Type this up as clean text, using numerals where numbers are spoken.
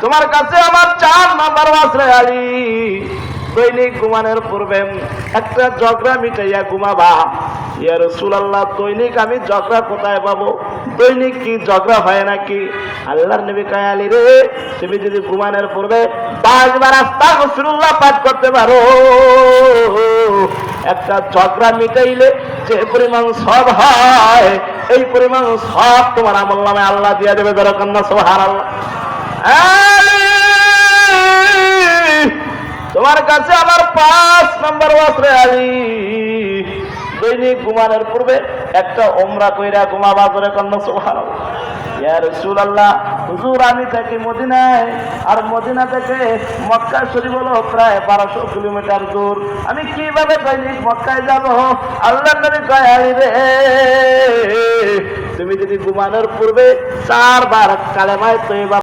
তোমার কাছে আমার 4 নাম্বার ওয়াসরে আলী, দৈনিক ঘুমানোর পূর্বে একটা ঝগড়া মিটাইয়া ঘুমাবা। ইয়া রাসূলুল্লাহ, দৈনিক আমি ঝগড়া কোথায় পাবো? দৈনিক কি ঝগড়া হয় নাকি? আল্লাহর নবী কয়, আলী রে, তুমি যদি ঘুমানোর পূর্বে 10 বার আস্তাগফিরুল্লাহ পাঠ করতে পারো, একটা ঝগড়া মিটাইলে যে পরিমাণ সব হয়, এই পরিমাণ সব তোমার আমলনামায় আল্লাহ দিয়ে দেবে। বেরকম না সুবহানাল্লাহ। তোমার কাছে আমার 5 নম্বর ওয়াসরে আলী, দৈনিক ঘুমানোর পূর্বে একটা উমরা কইরা ঘুমাবা। করে কন্যা সুবহানাল্লাহ। ইয়া রাসূলুল্লাহ, হুজুর আমি থাকি মদিনায়, আর মদিনা থেকে মক্কা শরীফ হলো প্রায় 1200 কিলোমিটার দূর, আমি কিভাবে দৈনিক মক্কায় যাব? আল্লাহর নবী কয়, আলী রে, তুমি যদি ঘুমানোর পূর্বে 4 বার কালেমায়ে তয়্যিবা